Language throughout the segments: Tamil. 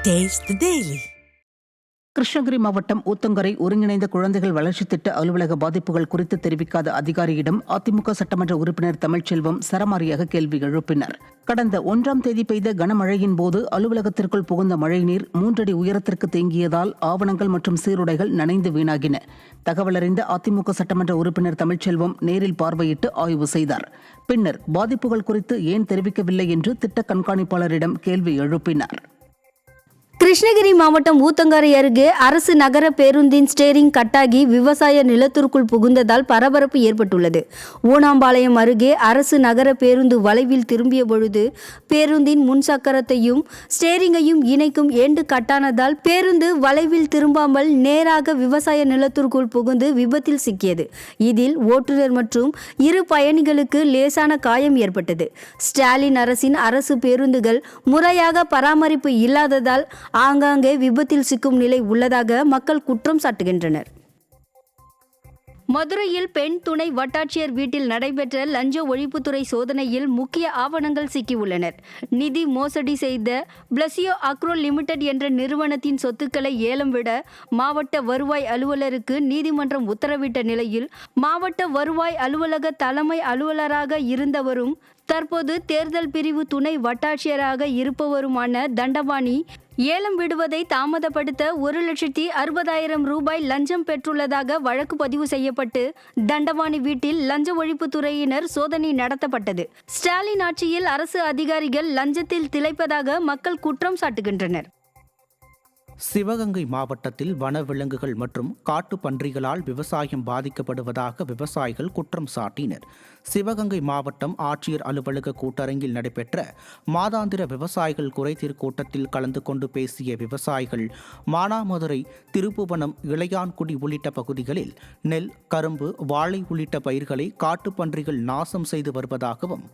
Taste the Daily. கிருஷ்ணகிரி மாவட்டம் ஊத்தங்கரை ஒருங்கிணைந்த குழந்தைகள் வளர்ச்சித் திட்ட அலுவலக பாதிப்புகள் குறித்து தெரிவிக்காத அதிகாரியிடம் அதிமுக சட்டமன்ற உறுப்பினர் தமிழ்ச்செல்வம் சரமாரியாக கேள்வி எழுப்பினர். கடந்த 1ஆம் தேதி பெய்த கனமழையின் போது அலுவலகத்திற்குள் புகுந்த மழைநீர் 3 அடி உயரத்திற்கு தேங்கியதால் ஆவணங்கள் மற்றும் சீருடைகள் நனைந்து வீணாகின. தகவலறிந்த அதிமுக சட்டமன்ற உறுப்பினர் தமிழ்ச்செல்வம் நேரில் பார்வையிட்டு ஆய்வு செய்தார். பின்னர் பாதிப்புகள் குறித்து ஏன் தெரிவிக்கவில்லை என்று திட்ட கண்காணிப்பாளரிடம் கேள்வி எழுப்பினார். கிருஷ்ணகிரி மாவட்டம் ஊத்தங்கரை அருகே அரசு நகர பேருந்தின் ஸ்டேரிங் கட்டாகி விவசாய நிலத்திற்குள் புகுந்ததால் பரபரப்பு ஏற்பட்டுள்ளது. ஊனாம்பாளையம் அருகே அரசு நகர பேருந்து வளைவில் திரும்பிய பொழுது பேருந்தின் முன் சக்கரத்தையும் ஸ்டேரிங்கையும் இணைக்கும் எண்டு கட்டானதால் பேருந்து வளைவில் திரும்பாமல் நேராக விவசாய நிலத்திற்குள் புகுந்து விபத்தில் சிக்கியது. இதில் ஓட்டுநர் மற்றும் 2 பயணிகளுக்கு லேசான காயம் ஏற்பட்டது. ஸ்டாலின் அரசின் அரசு பேருந்துகள் முறையாக பராமரிப்பு இல்லாததால் ஆங்காங்கே விபத்தில் சிக்கும் நிலை உள்ளதாக மக்கள் குற்றம் சாட்டுகின்றனர். மதுரையில் பெண் துணை வட்டாட்சியர் வீட்டில் நடைபெற்ற லஞ்ச ஒழிப்புத்துறை சோதனையில் முக்கிய ஆவணங்கள் சிக்கியுள்ளனர். நிதி மோசடி செய்த பிளசியோ அக்ரோ லிமிடெட் என்ற நிறுவனத்தின் சொத்துக்களை ஏலம் விட மாவட்ட வருவாய் அலுவலருக்கு நீதிமன்றம் உத்தரவிட்ட நிலையில் மாவட்ட வருவாய் அலுவலக தலைமை அலுவலராக இருந்தவரும் தற்போது தேர்தல் பிரிவு துணை வட்டாட்சியராக இருப்பவருமான தண்டபாணி ஏலம் விடுவதை தாமதப்படுத்த 1,60,000 ரூபாய் லஞ்சம் பெற்றுள்ளதாக வழக்கு பதிவு செய்யப்பட்டு தண்டபாணி வீட்டில் லஞ்ச ஒழிப்புத்துறையினர் சோதனை நடத்தப்பட்டது. ஸ்டாலின் ஆட்சியில் அரசு அதிகாரிகள் லஞ்சத்தில் திளைப்பதாக மக்கள் குற்றம் சாட்டுகின்றனர். சிவகங்கை மாவட்டத்தில் வனவிலங்குகள் மற்றும் காட்டு பன்றிகளால் விவசாயம் பாதிக்கப்படுவதாக விவசாயிகள் குற்றம் சாட்டினர். சிவகங்கை மாவட்டம் ஆட்சியர் அலுவலக கூட்டரங்கில் நடைபெற்ற மாதாந்திர விவசாயிகள் குறைதீர் கூட்டத்தில் கலந்து கொண்டு பேசிய விவசாயிகள் மானாமதுரை, திருப்புவனம், இளையான்குடி உள்ளிட்ட பகுதிகளில் நெல், கரும்பு, வாழை உள்ளிட்ட பயிர்களை காட்டுப்பன்றிகள் நாசம் செய்து வருவதாகவும்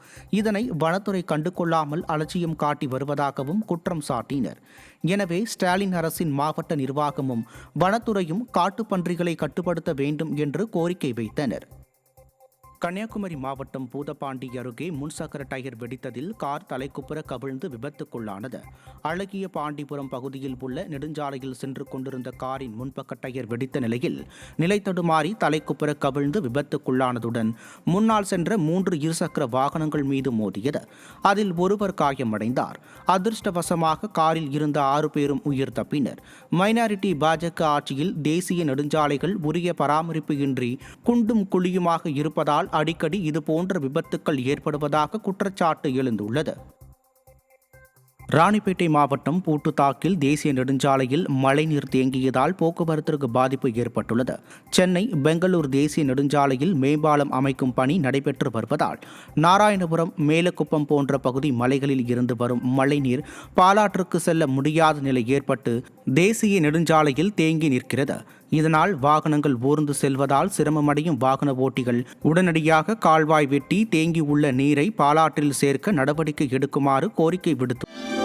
இதனை வனத்துறை கண்டுகொள்ளாமல் அலட்சியம் காட்டி வருவதாகவும் குற்றம் சாட்டினர். எனவே ஸ்டாலின் அரசின் மாவட்ட நிர்வாகமும் வனத்துறையும் காட்டுப்பன்றிகளை கட்டுப்படுத்த வேண்டும் என்று கோரிக்கை வைத்தனர். கன்னியாகுமரி மாவட்டம் பூதப்பாண்டி அருகே முன்சக்கர டயர் வெடித்ததில் கார் தலைக்குப்புற கவிழ்ந்து விபத்துக்குள்ளானது. அழகிய பாண்டிபுரம் பகுதியில் உள்ள நெடுஞ்சாலையில் சென்று கொண்டிருந்த காரின் முன்பக்க டயர் வெடித்த நிலையில் நிலை தடுமாறி தலைக்குப்புற கவிழ்ந்து விபத்துக்குள்ளானதுடன் முன்னால் சென்ற 3 இருசக்கர வாகனங்கள் மீது மோதியது. அதில் ஒருவர் காயமடைந்தார். அதிர்ஷ்டவசமாக காரில் இருந்த 6 பேரும் உயிர் தப்பினர். மைனாரிட்டி பாஜக ஆட்சியில் தேசிய நெடுஞ்சாலைகள் உரிய பராமரிப்பு இன்றி குண்டும் குழியுமாக இருப்பதால் அடிக்கடி இதுபோன்ற விபத்துக்கள் ஏற்படுவதாக குற்றச்சாட்டு எழுந்துள்ளது. ராணிப்பேட்டை மாவட்டம் பூட்டுத்தாக்கில் தேசிய நெடுஞ்சாலையில் மழைநீர் தேங்கியதால் போக்குவரத்திற்கு பாதிப்பு ஏற்பட்டுள்ளது. சென்னை பெங்களூர் தேசிய நெடுஞ்சாலையில் மேம்பாலம் அமைக்கும் பணி நடைபெற்று வருவதால் நாராயணபுரம், மேலக்குப்பம் போன்ற பகுதி மலைகளில் இருந்து வரும் மழைநீர் பாலாற்றுக்கு செல்ல முடியாத நிலை ஏற்பட்டு தேசிய நெடுஞ்சாலையில் தேங்கி நிற்கிறது. இதனால் வாகனங்கள் ஊர்ந்து செல்வதால் சிரமமடையும் வாகன ஓட்டிகள் உடனடியாக கால்வாய் வெட்டி தேங்கியுள்ள நீரை பாலாற்றில் சேர்க்க நடவடிக்கை எடுக்குமாறு கோரிக்கை விடுத்துள்ளனர்.